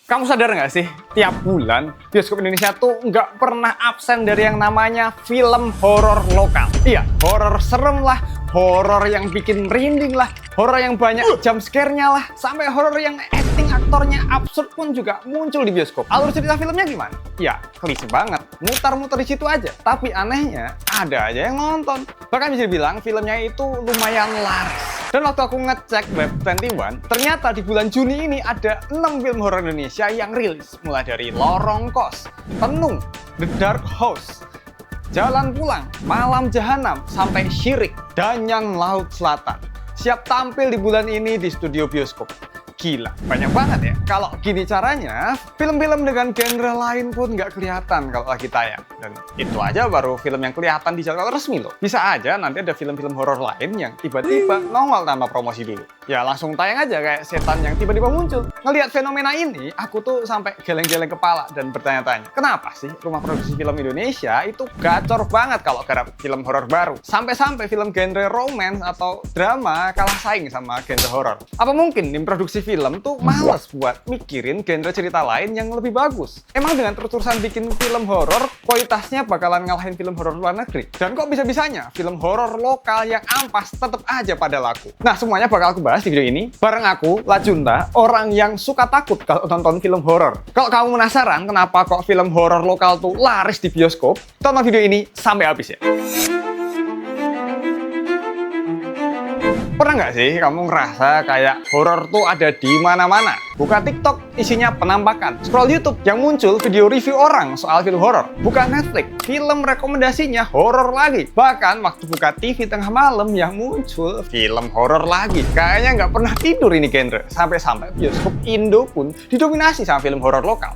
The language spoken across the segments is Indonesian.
Kamu sadar nggak sih, tiap bulan bioskop Indonesia tuh nggak pernah absen dari yang namanya film horor lokal. Iya, horor serem lah, horor yang bikin merinding lah, horor yang banyak jump scare-nya lah, sampai horor yang acting aktornya absurd pun juga muncul di bioskop. Alur cerita filmnya gimana? Ya, klise banget, mutar-mutar di situ aja. Tapi anehnya, ada aja yang nonton. Bahkan bisa dibilang filmnya itu lumayan laris. Dan waktu aku ngecek web 21, ternyata di bulan Juni ini ada 6 film horor Indonesia yang rilis. Mulai dari Lorong Kos, Tenung, The Dark House, Jalan Pulang, Malam Jahanam, sampai Syirik, Danyang Laut Selatan. Siap tampil di bulan ini di studio bioskop. Gila, banyak banget ya. Kalau gini caranya, film-film dengan genre lain pun nggak kelihatan kalau lagi tayang. Dan itu aja baru film yang kelihatan di jadwal resmi loh. Bisa aja nanti ada film-film horor lain yang tiba-tiba nongol tanpa promosi dulu. Ya langsung tayang aja kayak setan yang tiba-tiba muncul. Ngelihat fenomena ini, aku tuh sampai geleng-geleng kepala dan bertanya-tanya, kenapa sih rumah produksi film Indonesia itu gacor banget kalau garap film horor baru? Sampai-sampai film genre romance atau drama kalah saing sama genre horor. Apa mungkin tim produksi film tuh males buat mikirin genre cerita lain yang lebih bagus? Emang dengan terus-terusan bikin film horor, kualitasnya bakalan ngalahin film horor luar negeri? Dan kok bisa-bisanya film horor lokal yang ampas tetap aja pada laku? Nah, semuanya bakal aku bahas di video ini bareng aku, Lajunta, orang yang suka takut kalau nonton film horor. Kalau kamu penasaran kenapa kok film horor lokal tuh laris di bioskop, tonton video ini sampai habis ya. Pernah nggak sih kamu ngerasa kayak horor tuh ada di mana-mana? Buka TikTok, isinya penampakan. Scroll YouTube, yang muncul video review orang soal film horor. Buka Netflix, film rekomendasinya horor lagi. Bahkan waktu buka TV tengah malam, yang muncul film horor lagi. Kayaknya nggak pernah tidur ini genre. Sampai-sampai bioskop Indo pun didominasi sama film horor lokal.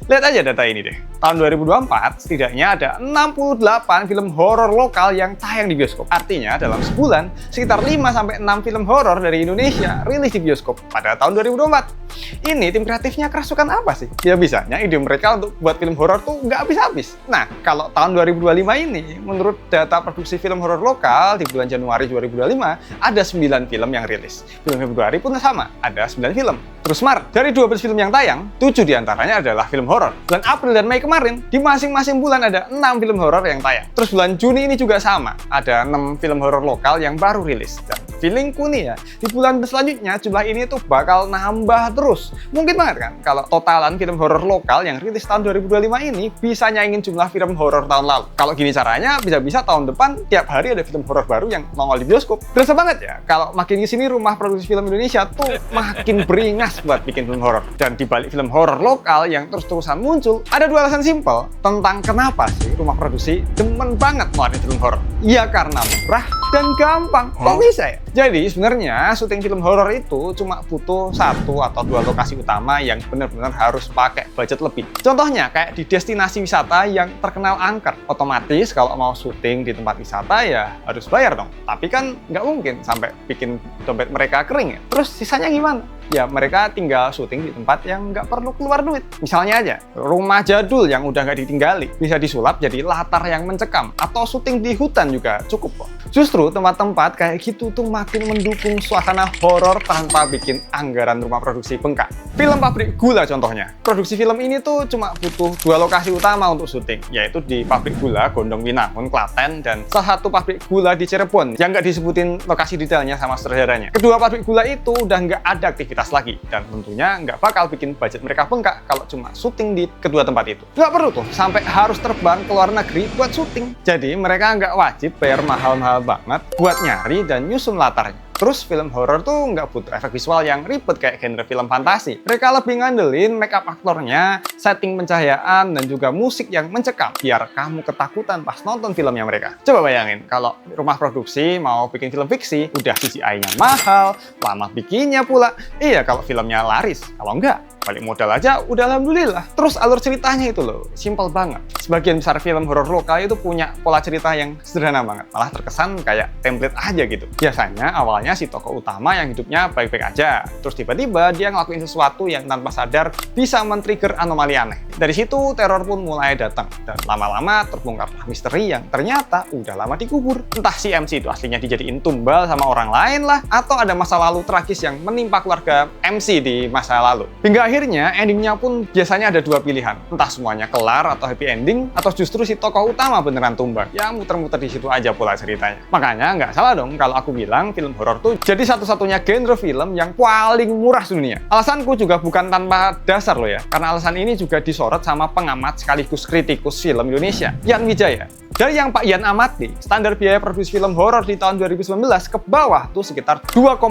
Lihat aja data ini deh. Tahun 2024, setidaknya ada 68 film horor lokal yang tayang di bioskop. Artinya, dalam sebulan, sekitar 5-6 film horor dari Indonesia rilis di bioskop pada tahun 2024. Ini tim kreatifnya kerasukan apa sih? Ya bisanya ide mereka untuk buat film horor tuh nggak habis-habis. Nah, kalau tahun 2025 ini, menurut data produksi film horor lokal, di bulan Januari 2025, ada 9 film yang rilis. Bulan Februari pun sama, ada 9 film. Terus Maret, dari 12 film yang tayang, 7 diantaranya adalah film horor. Bulan April dan Mei kemarin, di masing-masing bulan ada 6 film horor yang tayang. Terus bulan Juni ini juga sama, ada 6 film horor lokal yang baru rilis. Dan feelingku nih ya, di bulan selanjutnya jumlah ini tuh bakal nambah terus. Mungkin banget kan, kalau totalan film horor lokal yang rilis tahun 2025 ini bisa nyaingin jumlah film horor tahun lalu. Kalau gini caranya, bisa-bisa tahun depan tiap hari ada film horor baru yang nongol di bioskop. Berasa banget ya, kalau makin kesini rumah produksi film Indonesia tuh makin beringas buat bikin film horor. Dan di balik film horor lokal yang terus-terusan muncul, ada dua alasan simpel tentang kenapa sih rumah produksi demen banget ngeluarin film horor. Ya karena murah dan gampang. Kok bisa ya? Jadi sebenarnya syuting film horor itu cuma butuh 1 atau 2 lokasi utama yang benar-benar harus pakai budget lebih. Contohnya kayak di destinasi wisata yang terkenal angker. Otomatis kalau mau syuting di tempat wisata ya harus bayar dong. Tapi kan nggak mungkin sampai bikin dompet mereka kering ya. Terus sisanya gimana? Ya mereka tinggal syuting di tempat yang nggak perlu keluar duit. Misalnya aja, rumah jadul yang udah nggak ditinggali bisa disulap jadi latar yang mencekam. Atau syuting di hutan juga cukup kok. Justru tempat-tempat kayak gitu tuh makin mendukung suasana horor tanpa bikin anggaran rumah produksi bengkak. Film Pabrik Gula contohnya. Produksi film ini tuh cuma butuh 2 lokasi utama untuk syuting, yaitu di Pabrik Gula Gondong Winangun, Klaten, dan salah satu pabrik gula di Cirebon yang nggak disebutin lokasi detailnya sama sutradaranya. Kedua pabrik gula itu udah nggak ada aktivitas lagi, dan tentunya nggak bakal bikin budget mereka bengkak kalau cuma syuting di kedua tempat itu. Nggak perlu tuh sampai harus terbang ke luar negeri buat syuting. Jadi mereka nggak wajib bayar mahal-mahal banget buat nyari dan nyusun latarnya. Terus film horor tuh nggak butuh efek visual yang ribet kayak genre film fantasi. Mereka lebih ngandelin make up aktornya, setting pencahayaan, dan juga musik yang mencekam biar kamu ketakutan pas nonton filmnya mereka. Coba bayangin kalau rumah produksi mau bikin film fiksi, udah CGI-nya mahal, lama bikinnya pula. Iya kalau filmnya laris, kalau enggak balik modal aja udah alhamdulillah. Terus alur ceritanya itu loh, simple banget. Sebagian besar film horor lokal itu punya pola cerita yang sederhana banget, malah terkesan kayak template aja gitu. Biasanya awalnya si tokoh utama yang hidupnya baik-baik aja, terus tiba-tiba dia ngelakuin sesuatu yang tanpa sadar bisa men-trigger anomali aneh. Dari situ teror pun mulai datang, dan lama-lama terbongkarlah misteri yang ternyata udah lama dikubur. Entah si MC itu aslinya dijadiin tumbal sama orang lain lah, atau ada masa lalu tragis yang menimpa keluarga MC di masa lalu. Hingga akhirnya endingnya pun biasanya ada dua pilihan, entah semuanya kelar atau happy ending, atau justru si tokoh utama beneran tumbang. Ya muter-muter di situ aja pola ceritanya. Makanya nggak salah dong kalau aku bilang film horor tuh jadi satu-satunya genre film yang paling murah dunia. Alasanku juga bukan tanpa dasar loh ya, karena alasan ini juga disorot sama pengamat sekaligus kritikus film Indonesia, Yan Wijaya. Dari yang Pak Yan amati, standar biaya produksi film horor di tahun 2019 ke bawah tuh sekitar 2,5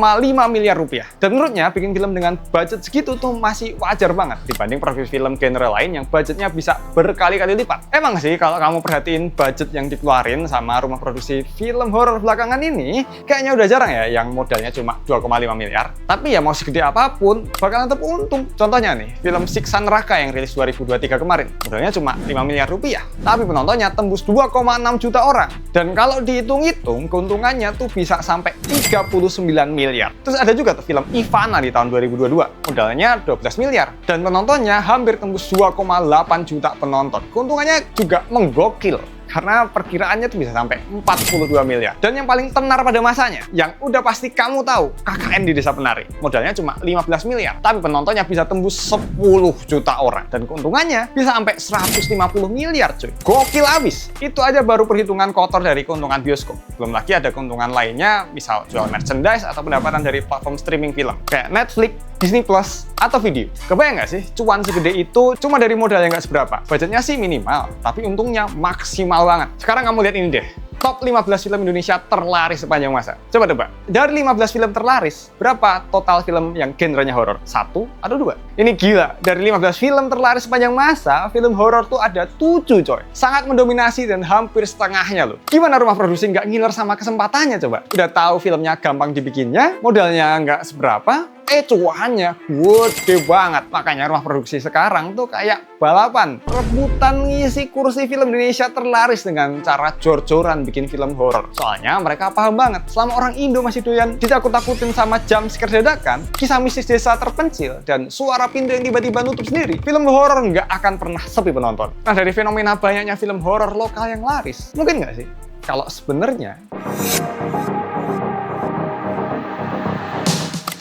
miliar rupiah. Dan menurutnya bikin film dengan budget segitu tuh masih wajar banget dibanding produksi film genre lain yang budgetnya bisa berkali-kali lipat. Emang sih kalau kamu perhatiin budget yang dikeluarin sama rumah produksi film horor belakangan ini, kayaknya udah jarang ya yang modalnya cuma 2,5 miliar. Tapi ya mau segede apapun, bakalan tetap untung. Contohnya nih, film Siksa Neraka yang rilis 2023 kemarin, modalnya cuma 5 miliar rupiah. Tapi penontonnya tembus 2,6 juta orang. Dan kalau dihitung-hitung, keuntungannya tuh bisa sampai 39 miliar. Terus ada juga tuh film Ivana di tahun 2022. Modalnya 12 miliar. Dan penontonnya hampir tembus 2,8 juta penonton. Keuntungannya juga menggokil, karena perkiraannya tuh bisa sampai 42 miliar. Dan yang paling tenar pada masanya, yang udah pasti kamu tahu, KKN di Desa Penari. Modalnya cuma 15 miliar, tapi penontonnya bisa tembus 10 juta orang. Dan keuntungannya bisa sampai 150 miliar cuy. Gokil abis. Itu aja baru perhitungan kotor dari keuntungan bioskop. Belum lagi ada keuntungan lainnya, misal jual merchandise atau pendapatan dari platform streaming film, kayak Netflix, Disney Plus, atau video. Kebayang nggak sih, cuan segede itu cuma dari modal yang nggak seberapa. Budgetnya sih minimal, tapi untungnya maksimal banget. Sekarang kamu lihat ini deh, top 15 film Indonesia terlaris sepanjang masa. Coba tebak, dari 15 film terlaris, berapa total film yang genrenya horor? 1 atau 2? Ini gila, dari 15 film terlaris sepanjang masa, film horor tuh ada 7 coy. Sangat mendominasi dan hampir setengahnya loh. Gimana rumah produksi nggak ngiler sama kesempatannya coba? Udah tahu filmnya gampang dibikinnya, modalnya nggak seberapa, cuannya gede banget. Makanya rumah produksi sekarang tuh kayak balapan, rebutan ngisi kursi film Indonesia terlaris dengan cara jor-joran bikin film horor. Soalnya mereka paham banget, selama orang Indo masih doyan ditakut-takutin sama jump scare dadakan, kisah mistis desa terpencil, dan suara pintu yang tiba-tiba nutup sendiri, film horor nggak akan pernah sepi penonton. Nah, dari fenomena banyaknya film horor lokal yang laris, mungkin nggak sih kalau sebenarnya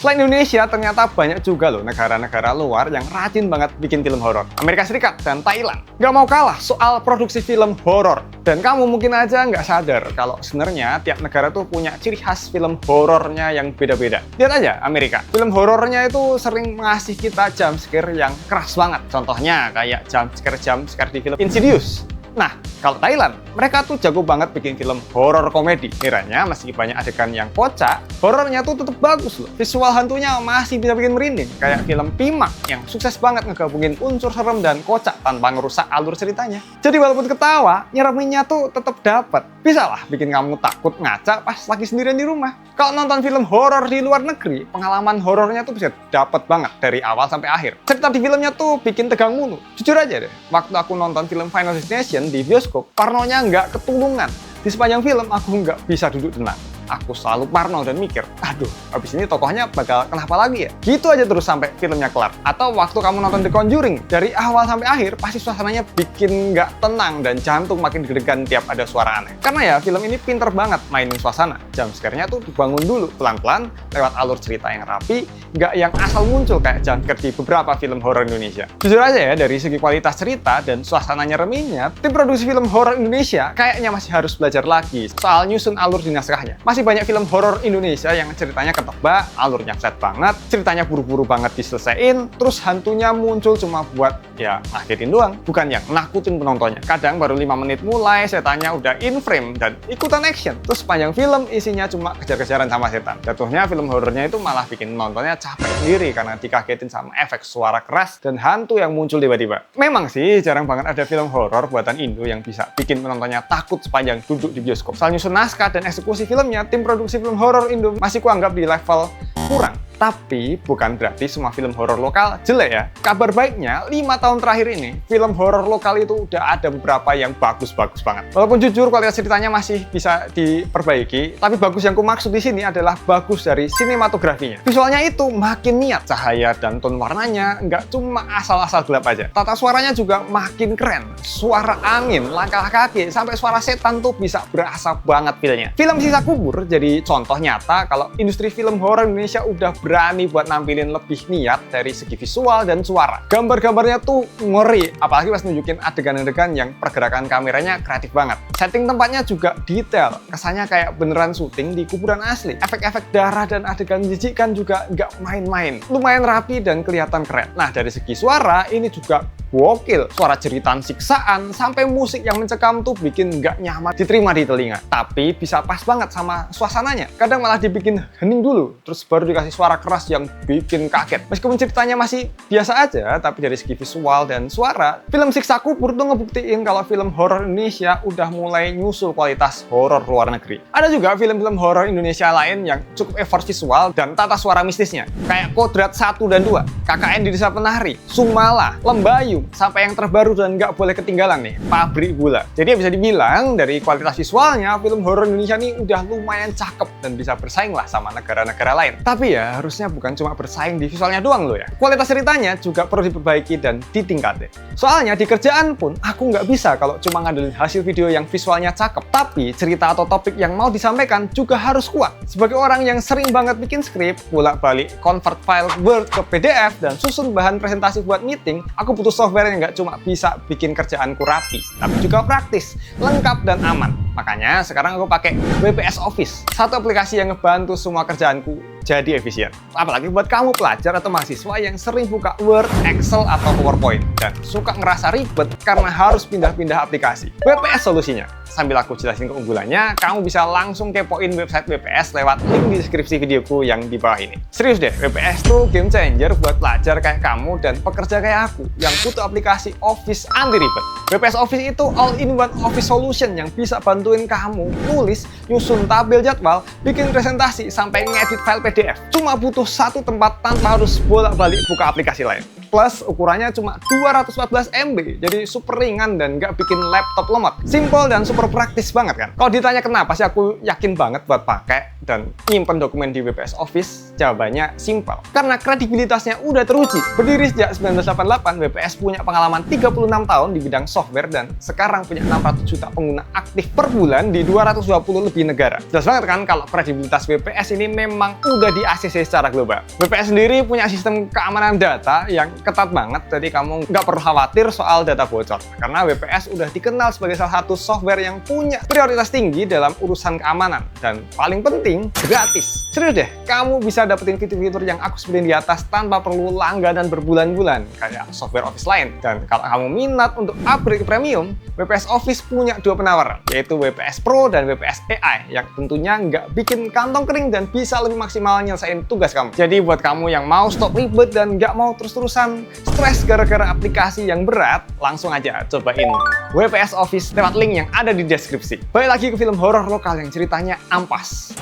selain Indonesia, ternyata banyak juga loh negara-negara luar yang rajin banget bikin film horor. Amerika Serikat dan Thailand nggak mau kalah soal produksi film horor. Dan kamu mungkin aja nggak sadar kalau sebenarnya tiap negara tuh punya ciri khas film horornya yang beda-beda. Lihat aja Amerika, film horornya itu sering ngasih kita jump scare yang keras banget. Contohnya kayak jump scare di film Insidious. Nah, kalau Thailand, mereka tuh jago banget bikin film horor komedi. Kiranya meski banyak adegan yang kocak, horornya tuh tetap bagus loh. Visual hantunya masih bisa bikin merinding, kayak film Pimak yang sukses banget ngegabungin unsur serem dan kocak tanpa ngerusak alur ceritanya. Jadi walaupun ketawa, nyereminnya tuh tetap dapat. Bisa lah bikin kamu takut ngaca pas lagi sendirian di rumah. Kalau nonton film horor di luar negeri, pengalaman horornya tuh bisa dapat banget dari awal sampai akhir. Cerita di filmnya tuh bikin tegang mulu. Jujur aja deh, waktu aku nonton film Final Destination di bioskop, parnonya nggak ketulungan. Di sepanjang film aku nggak bisa duduk tenang. Aku selalu parno dan mikir, aduh, abis ini tokohnya bakal kenapa lagi ya? Gitu aja terus sampai filmnya kelar. Atau waktu kamu nonton The Conjuring, dari awal sampai akhir, pasti suasananya bikin nggak tenang dan jantung makin deg-degan tiap ada suara aneh. Karena ya, film ini pinter banget mainin suasana. Jump scare-nya tuh dibangun dulu, pelan-pelan, lewat alur cerita yang rapi, nggak yang asal muncul kayak jump scare di beberapa film horor Indonesia. Jujur aja ya, dari segi kualitas cerita dan suasana nyereminya, tim produksi film horor Indonesia kayaknya masih harus belajar lagi soal nyusun alur di naskahnya. Masih banyak film horor Indonesia yang ceritanya ketebak, alurnya flat banget, ceritanya buru-buru banget diselesain, terus hantunya muncul cuma buat ya ngagetin doang, bukan yang nakutin penontonnya. Kadang baru 5 menit mulai, setannya udah in frame dan ikutan action. Terus panjang film isinya cuma kejar-kejaran sama setan. Jatuhnya film horornya itu malah bikin penontonnya capek sendiri karena dikagetin sama efek suara keras dan hantu yang muncul tiba-tiba. Memang sih jarang banget ada film horor buatan Indo yang bisa bikin penontonnya takut sepanjang duduk di bioskop. Soal nyusun naskah dan eksekusi filmnya, tim produksi film horor Indo masih kuanggap di level kurang. Tapi bukan berarti semua film horor lokal jelek ya. Kabar baiknya, 5 tahun terakhir ini, film horor lokal itu udah ada beberapa yang bagus-bagus banget. Walaupun jujur kualitas ceritanya masih bisa diperbaiki, tapi bagus yang ku maksud di sini adalah bagus dari sinematografinya. Visualnya itu makin niat, cahaya dan tone warnanya nggak cuma asal-asal gelap aja. Tata suaranya juga makin keren. Suara angin, langkah kaki, sampai suara setan tuh bisa berasa banget feel-nya. Film Sisa Kubur jadi contoh nyata kalau industri film horor Indonesia udah berani buat nampilin lebih niat dari segi visual dan suara. Gambar-gambarnya tuh ngeri, apalagi pas nunjukin adegan-adegan yang pergerakan kameranya kreatif banget. Setting tempatnya juga detail, kesannya kayak beneran syuting di kuburan asli. Efek-efek darah dan adegan menjijikkan juga nggak main-main. Lumayan rapi dan kelihatan keren. Nah, dari segi suara, ini juga gokil. Suara jeritan siksaan sampai musik yang mencekam tuh bikin nggak nyaman diterima di telinga. Tapi bisa pas banget sama suasananya. Kadang malah dibikin hening dulu, terus baru dikasih suara keras yang bikin kaget. Meskipun ceritanya masih biasa aja, tapi dari segi visual dan suara, film Siksa Kubur tuh ngebuktiin kalau film horor Indonesia udah mulai nyusul kualitas horor luar negeri. Ada juga film-film horor Indonesia lain yang cukup effort visual dan tata suara mistisnya. Kayak Kodrat 1 dan 2, KKN di Desa Penari, Sumala, Lembayung, sampai yang terbaru dan nggak boleh ketinggalan nih, Pabrik Gula. Jadi bisa dibilang dari kualitas visualnya, film horor Indonesia ini udah lumayan cakep dan bisa bersaing lah sama negara-negara lain. Tapi ya harusnya bukan cuma bersaing di visualnya doang loh ya. Kualitas ceritanya juga perlu diperbaiki dan ditingkatin. Soalnya di kerjaan pun aku nggak bisa kalau cuma ngandelin hasil video yang visualnya cakep. Tapi cerita atau topik yang mau disampaikan juga harus kuat. Sebagai orang yang sering banget bikin skrip, bolak-balik convert file Word ke PDF dan susun bahan presentasi buat meeting, aku butuh software yang nggak cuma bisa bikin kerjaanku rapi, tapi juga praktis, lengkap dan aman. Makanya sekarang aku pakai WPS Office, satu aplikasi yang ngebantu semua kerjaanku jadi efisien. Apalagi buat kamu pelajar atau mahasiswa yang sering buka Word, Excel, atau PowerPoint dan suka ngerasa ribet karena harus pindah-pindah aplikasi. WPS solusinya. Sambil aku jelasin keunggulannya, kamu bisa langsung kepoin website WPS lewat link di deskripsi videoku yang di bawah ini. Serius deh, WPS tuh game changer buat pelajar kayak kamu dan pekerja kayak aku yang butuh aplikasi Office anti ribet. WPS Office itu all-in-one Office solution yang bisa bantuin kamu nulis, nyusun tabel jadwal, bikin presentasi, sampai ngedit file PDF. Cuma butuh satu tempat tanpa harus bolak-balik buka aplikasi lain. Plus ukurannya cuma 214 MB, jadi super ringan dan nggak bikin laptop lemot. Simple dan super praktis banget kan? Kalau ditanya kenapa sih aku yakin banget buat pakai dan nyimpen dokumen di WPS Office, jawabannya simple. Karena kredibilitasnya udah teruji. Berdiri sejak 1988, WPS punya pengalaman 36 tahun di bidang software dan sekarang punya 600 juta pengguna aktif per bulan di 220 lebih negara. Jelas banget kan kalau kredibilitas WPS ini memang udah di ACC secara global. WPS sendiri punya sistem keamanan data yang ketat banget, jadi kamu nggak perlu khawatir soal data bocor. Karena WPS udah dikenal sebagai salah satu software yang punya prioritas tinggi dalam urusan keamanan. Dan paling penting, gratis. Serius deh, kamu bisa dapetin fitur-fitur yang aku sebutin di atas tanpa perlu langganan berbulan-bulan, kayak software Office lain. Dan kalau kamu minat untuk upgrade ke premium, WPS Office punya dua penawaran, yaitu WPS Pro dan WPS AI, yang tentunya nggak bikin kantong kering dan bisa lebih maksimal nyelesain tugas kamu. Jadi buat kamu yang mau stop ribet dan nggak mau terus-terusan stres gara-gara aplikasi yang berat, langsung aja cobain WPS Office lewat link yang ada di deskripsi. Balik lagi ke film horor lokal yang ceritanya ampas.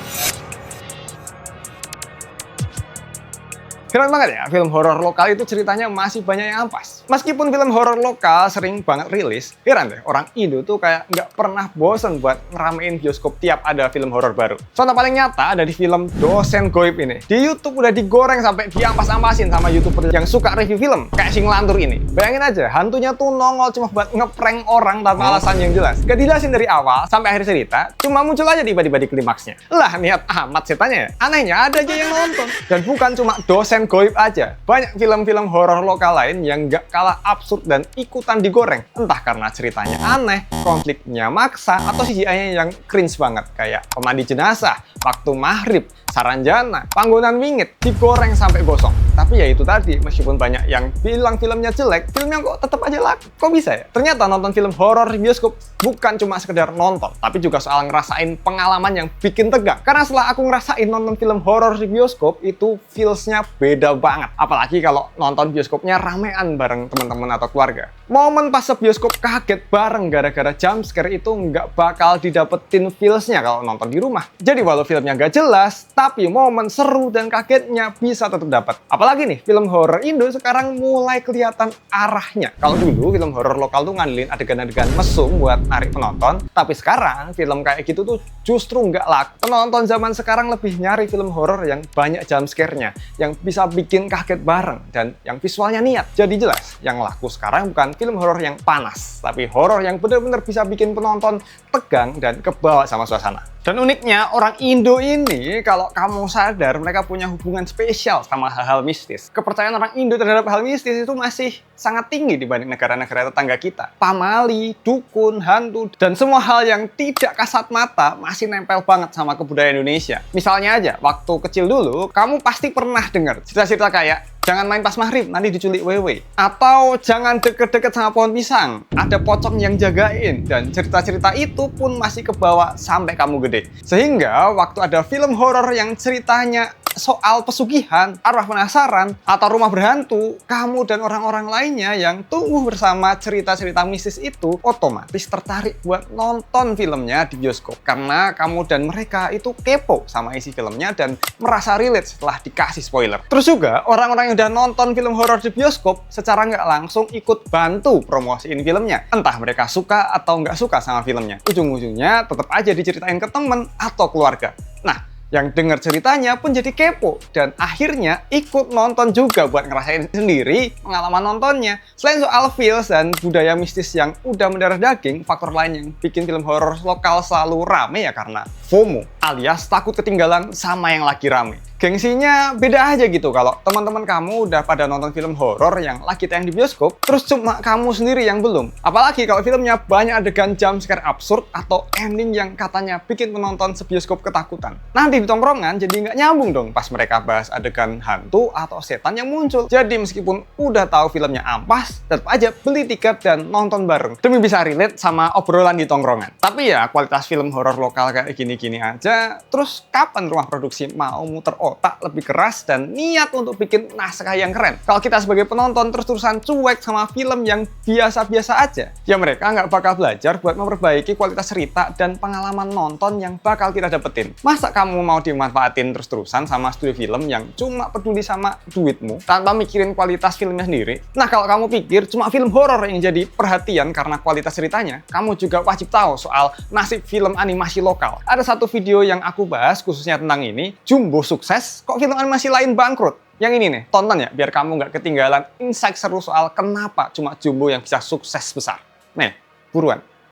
Keren banget ya, film horor lokal itu ceritanya masih banyak yang ampas. Meskipun film horor lokal sering banget rilis, heran deh, orang Indo tuh kayak nggak pernah bosen buat ngeramein bioskop tiap ada film horor baru. Contoh paling nyata ada di film Dosen Goib ini. Di YouTube udah digoreng sampai diampas-ampasin sama YouTuber yang suka review film, kayak si Ngelantur ini. Bayangin aja, hantunya tuh nongol cuma buat ngeprank orang tanpa alasan yang jelas. Gak dijelasin dari awal sampai akhir cerita, cuma muncul aja tiba-tiba di klimaksnya. Lah, niat amat setannya ya. Anehnya ada aja yang nonton. Dan bukan cuma Dosen Goib aja, banyak film-film horor lokal lain yang gak kalah absurd dan ikutan digoreng. Entah karena ceritanya aneh, konfliknya maksa, atau CGI-nya yang cringe banget, kayak Pemandi Jenazah, Waktu Maghrib, Saranjana, Panggonan Wingit, digoreng sampai gosong. Tapi ya itu tadi, meskipun banyak yang bilang filmnya jelek, filmnya kok tetap aja laku. Kok bisa ya? Ternyata nonton film horor di bioskop bukan cuma sekedar nonton, tapi juga soal ngerasain pengalaman yang bikin tegang. Karena setelah aku ngerasain nonton film horor di bioskop, itu feels-nya beda banget. Apalagi kalau nonton bioskopnya ramean bareng teman-teman atau keluarga. Momen pas bioskop kaget bareng gara-gara jumpscare itu nggak bakal didapetin feels-nya kalau nonton di rumah. Jadi walau filmnya nggak jelas, tapi momen seru dan kagetnya bisa tetap dapat. Apalagi nih, film horor Indo sekarang mulai kelihatan arahnya. Kalau dulu film horor lokal tuh ngandelin adegan-adegan mesum buat narik penonton, tapi sekarang film kayak gitu tuh justru nggak laku. Penonton zaman sekarang lebih nyari film horor yang banyak jump scare-nya, yang bisa bikin kaget bareng, dan yang visualnya niat. Jadi jelas, yang laku sekarang bukan film horor yang panas, tapi horor yang benar-benar bisa bikin penonton tegang dan kebawa sama suasana. Dan uniknya, orang Indo ini, kalau kamu sadar, mereka punya hubungan spesial sama hal-hal mistis. Kepercayaan orang Indo terhadap hal mistis itu masih sangat tinggi dibanding negara-negara tetangga kita. Pamali, dukun, hantu, dan semua hal yang tidak kasat mata masih nempel banget sama kebudayaan Indonesia. Misalnya aja, waktu kecil dulu, kamu pasti pernah dengar cerita-cerita kayak jangan main pas maghrib, nanti diculik wewe. Atau jangan deket-deket sama pohon pisang, ada pocong yang jagain. Dan cerita-cerita itu pun masih kebawa sampai kamu gede. Sehingga waktu ada film horor yang ceritanya soal pesugihan, arwah penasaran, atau rumah berhantu, kamu dan orang-orang lainnya yang tumbuh bersama cerita-cerita mistis itu otomatis tertarik buat nonton filmnya di bioskop. Karena kamu dan mereka itu kepo sama isi filmnya dan merasa relate setelah dikasih spoiler. Terus juga, orang-orang yang udah nonton film horor di bioskop secara nggak langsung ikut bantu promosiin filmnya. Entah mereka suka atau nggak suka sama filmnya. Ujung-ujungnya tetap aja diceritain ke temen atau keluarga. Nah, yang dengar ceritanya pun jadi kepo dan akhirnya ikut nonton juga buat ngerasain sendiri pengalaman nontonnya. Selain soal feels dan budaya mistis yang udah mendarah daging, faktor lain yang bikin film horor lokal selalu rame ya karena FOMO, alias takut ketinggalan sama yang lagi rame. Gengsinya beda aja gitu kalau teman-teman kamu udah pada nonton film horor yang lagi tayang di bioskop, terus cuma kamu sendiri yang belum. Apalagi kalau filmnya banyak adegan jump scare absurd atau ending yang katanya bikin penonton sebioskop ketakutan. Nanti di tongkrongan jadi nggak nyambung dong pas mereka bahas adegan hantu atau setan yang muncul. Jadi meskipun udah tahu filmnya ampas, tetap aja beli tiket dan nonton bareng demi bisa relate sama obrolan di tongkrongan. Tapi ya kualitas film horor lokal kayak gini-gini aja, terus kapan rumah produksi mau muter otak lebih keras dan niat untuk bikin naskah yang keren? Kalau kita sebagai penonton terus-terusan cuek sama film yang biasa-biasa aja, ya mereka nggak bakal belajar buat memperbaiki kualitas cerita dan pengalaman nonton yang bakal kita dapetin. Masa kamu mau dimanfaatin terus-terusan sama studio film yang cuma peduli sama duitmu tanpa mikirin kualitas filmnya sendiri? Nah, kalau kamu pikir cuma film horor yang jadi perhatian karena kualitas ceritanya, kamu juga wajib tahu soal nasib film animasi lokal. Ada satu video yang aku bahas khususnya tentang ini, Jumbo sukses, kok film animasi lain bangkrut? Yang ini nih, tonton ya, biar kamu nggak ketinggalan insight seru soal kenapa cuma Jumbo yang bisa sukses besar. Nih, buruan.